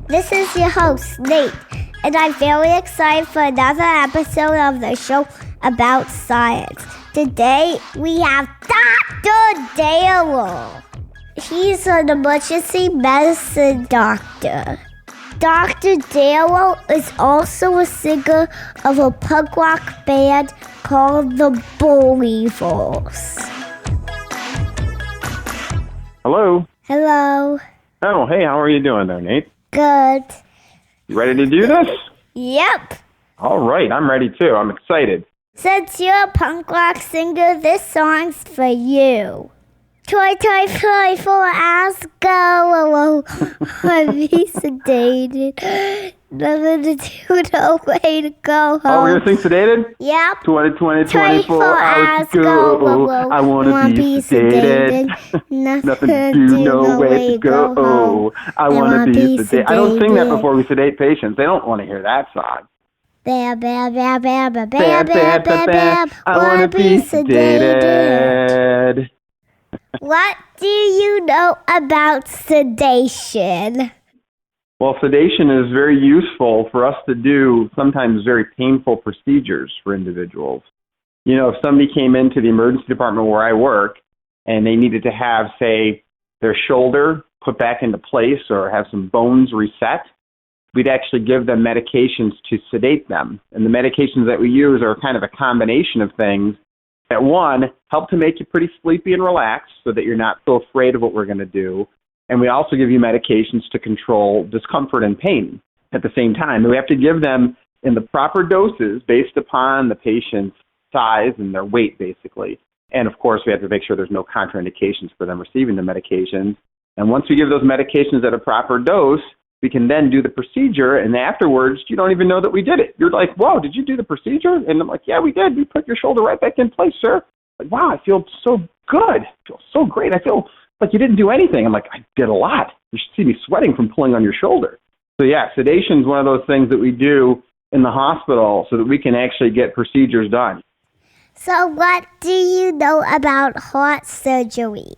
This is your host, Nate, and I'm very excited for another episode of the show about science. Today, we have Dr. Daryl. He's an emergency medicine doctor. Dr. Daryl is also a singer of a punk rock band called the Bollweevils. Hello. Hello. Oh, hey, how are you doing there, Nate? Good. You ready to do this? Yep. All right, I'm ready too. I'm excited. Since you're a punk rock singer, this song's for you. Toy, toy, toy, 4 hours go. I'm sedated. Nothing to do, no way to go home. Oh, we're going to sing sedated? Yep. 24 hours go. I want to be sedated. Nothing to do, no way to go. I want to be sedated. I don't sing that before we sedate patients. They don't want to hear that song. Bam, bam, bam, bam, bam, bam, bam, bam, bam. I want to be sedated. What do you know about sedation? Well, sedation is very useful for us to do sometimes very painful procedures for individuals. You know, if somebody came into the emergency department where I work and they needed to have, say, their shoulder put back into place or have some bones reset, we'd actually give them medications to sedate them. And the medications that we use are kind of a combination of things that, one, help to make you pretty sleepy and relaxed so that you're not so afraid of what we're going to do. And we also give you medications to control discomfort and pain at the same time. And we have to give them in the proper doses based upon the patient's size and their weight, basically. And, of course, we have to make sure there's no contraindications for them receiving the medications. And once we give those medications at a proper dose, we can then do the procedure, and afterwards, you don't even know that we did it. You're like, whoa, did you do the procedure? And I'm like, yeah, we did. We put your shoulder right back in place, sir. Like, wow, I feel so good. I feel so great. I feel like you didn't do anything. I'm like, I did a lot. You should see me sweating from pulling on your shoulder. So, yeah, sedation is one of those things that we do in the hospital so that we can actually get procedures done. So what do you know about heart surgery?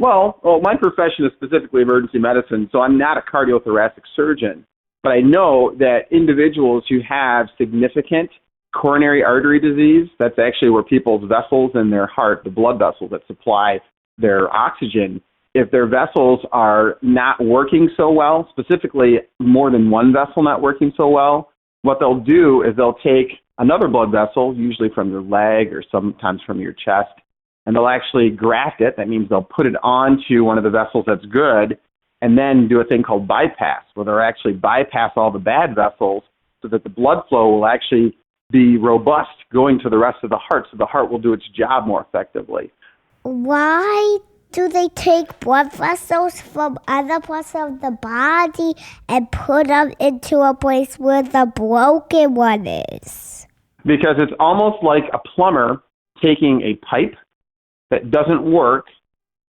Well, my profession is specifically emergency medicine, so I'm not a cardiothoracic surgeon. But I know that individuals who have significant coronary artery disease, that's actually where people's vessels in their heart, the blood vessels that supply their oxygen, if their vessels are not working so well, specifically more than one vessel not working so well, what they'll do is they'll take another blood vessel, usually from your leg or sometimes from your chest, and they'll actually graft it. That means they'll put it onto one of the vessels that's good and then do a thing called bypass, where they'll actually bypass all the bad vessels so that the blood flow will actually be robust going to the rest of the heart, so the heart will do its job more effectively. Why do they take blood vessels from other parts of the body and put them into a place where the broken one is? Because it's almost like a plumber taking a pipe that doesn't work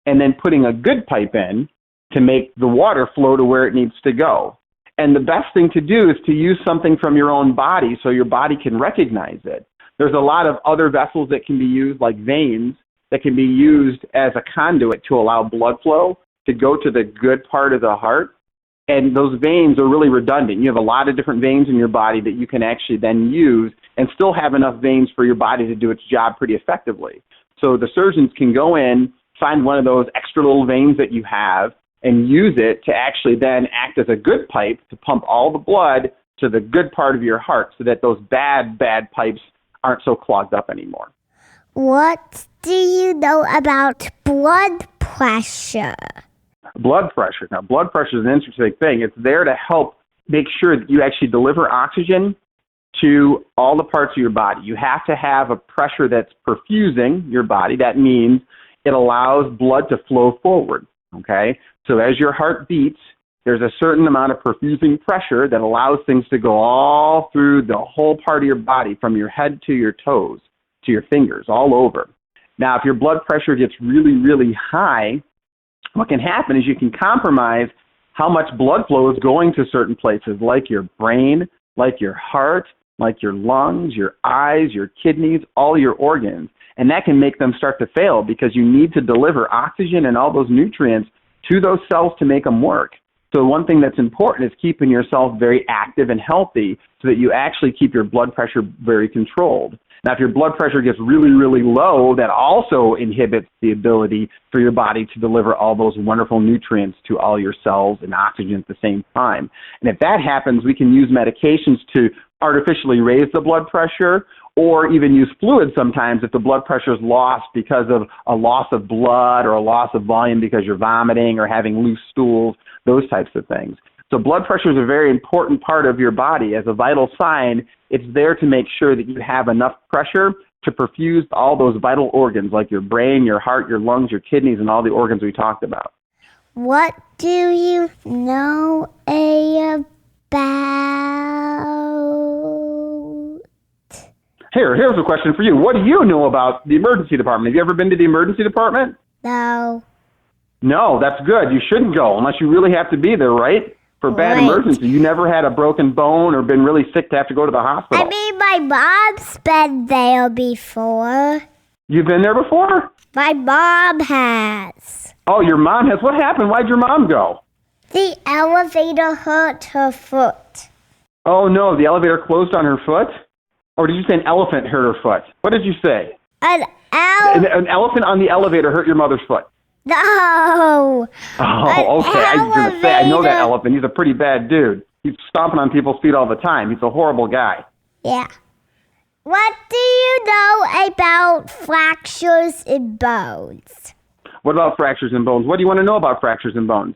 and then putting a good pipe in to make the water flow to where it needs to go. And the best thing to do is to use something from your own body so your body can recognize it. There's a lot of other vessels that can be used, like veins, that can be used as a conduit to allow blood flow to go to the good part of the heart. And those veins are really redundant. You have a lot of different veins in your body that you can actually then use and still have enough veins for your body to do its job pretty effectively. So the surgeons can go in, find one of those extra little veins that you have, and use it to actually then act as a good pipe to pump all the blood to the good part of your heart so that those bad pipes aren't so clogged up anymore. What do you know about blood pressure? Blood pressure. Now, blood pressure is an interesting thing. It's there to help make sure that you actually deliver oxygen to all the parts of your body. You have to have a pressure that's perfusing your body. That means it allows blood to flow forward, okay? So as your heart beats, there's a certain amount of perfusing pressure that allows things to go all through the whole part of your body, from your head to your toes, to your fingers, all over. Now, if your blood pressure gets really, really high, what can happen is you can compromise how much blood flow is going to certain places, like your brain, like your heart, like your lungs, your eyes, your kidneys, all your organs. And that can make them start to fail because you need to deliver oxygen and all those nutrients to those cells to make them work. So one thing that's important is keeping yourself very active and healthy so that you actually keep your blood pressure very controlled. Now, if your blood pressure gets really, really low, that also inhibits the ability for your body to deliver all those wonderful nutrients to all your cells and oxygen at the same time. And if that happens, we can use medications to artificially raise the blood pressure, or even use fluid sometimes if the blood pressure is lost because of a loss of blood or a loss of volume because you're vomiting or having loose stools, those types of things. So blood pressure is a very important part of your body. As a vital sign, it's there to make sure that you have enough pressure to perfuse all those vital organs like your brain, your heart, your lungs, your kidneys, and all the organs we talked about. What do you know about? Here's a question for you. What do you know about the emergency department? Have you ever been to the emergency department? No. No, that's good. You shouldn't go unless you really have to be there, right? For bad emergency. You never had a broken bone or been really sick to have to go to the hospital. I mean, my mom's been there before. You've been there before? My mom has. Oh, your mom has? What happened? Why'd your mom go? The elevator hurt her foot. Oh, no, the elevator closed on her foot? Or did you say an elephant hurt her foot? What did you say? An elephant on the elevator hurt your mother's foot. No. Oh, okay. I was going to say, I know that elephant. He's a pretty bad dude. He's stomping on people's feet all the time. He's a horrible guy. Yeah. What do you know about fractures in bones? What about fractures in bones? What do you want to know about fractures in bones?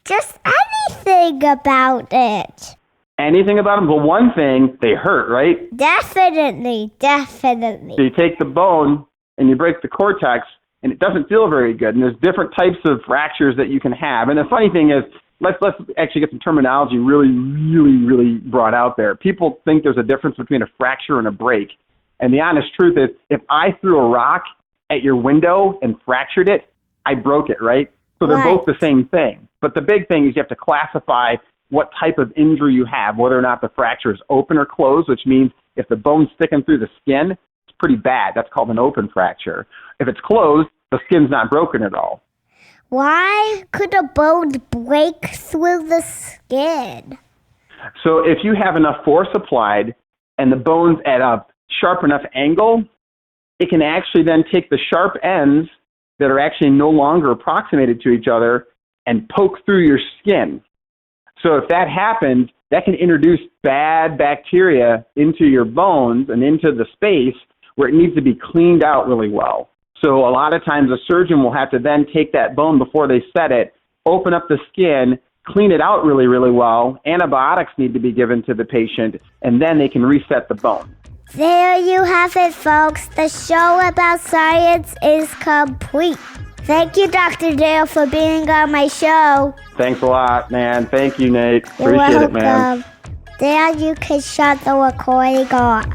Just anything about it. Anything about them? Well, one thing, they hurt, right? Definitely. So you take the bone and you break the cortex, and it doesn't feel very good. And there's different types of fractures that you can have. And the funny thing is, let's actually get some terminology really brought out there. People think there's a difference between a fracture and a break. And the honest truth is, if I threw a rock at your window and fractured it, I broke it, right? So they're both the same thing. But the big thing is you have to classify what type of injury you have, whether or not the fracture is open or closed, which means if the bone's sticking through the skin, it's pretty bad. That's called an open fracture. If it's closed, the skin's not broken at all. Why could a bone break through the skin? So if you have enough force applied and the bone's at a sharp enough angle, it can actually then take the sharp ends that are actually no longer approximated to each other and poke through your skin. So if that happens, that can introduce bad bacteria into your bones and into the space where it needs to be cleaned out really well. So a lot of times a surgeon will have to then take that bone before they set it, open up the skin, clean it out really well. Antibiotics need to be given to the patient, and then they can reset the bone. There you have it, folks. The show about science is complete. Thank you, Dr. Daryl, for being on my show. Thanks a lot, man. Thank you, Nate. You're Appreciate welcome. it, man. There you can shut the recording off.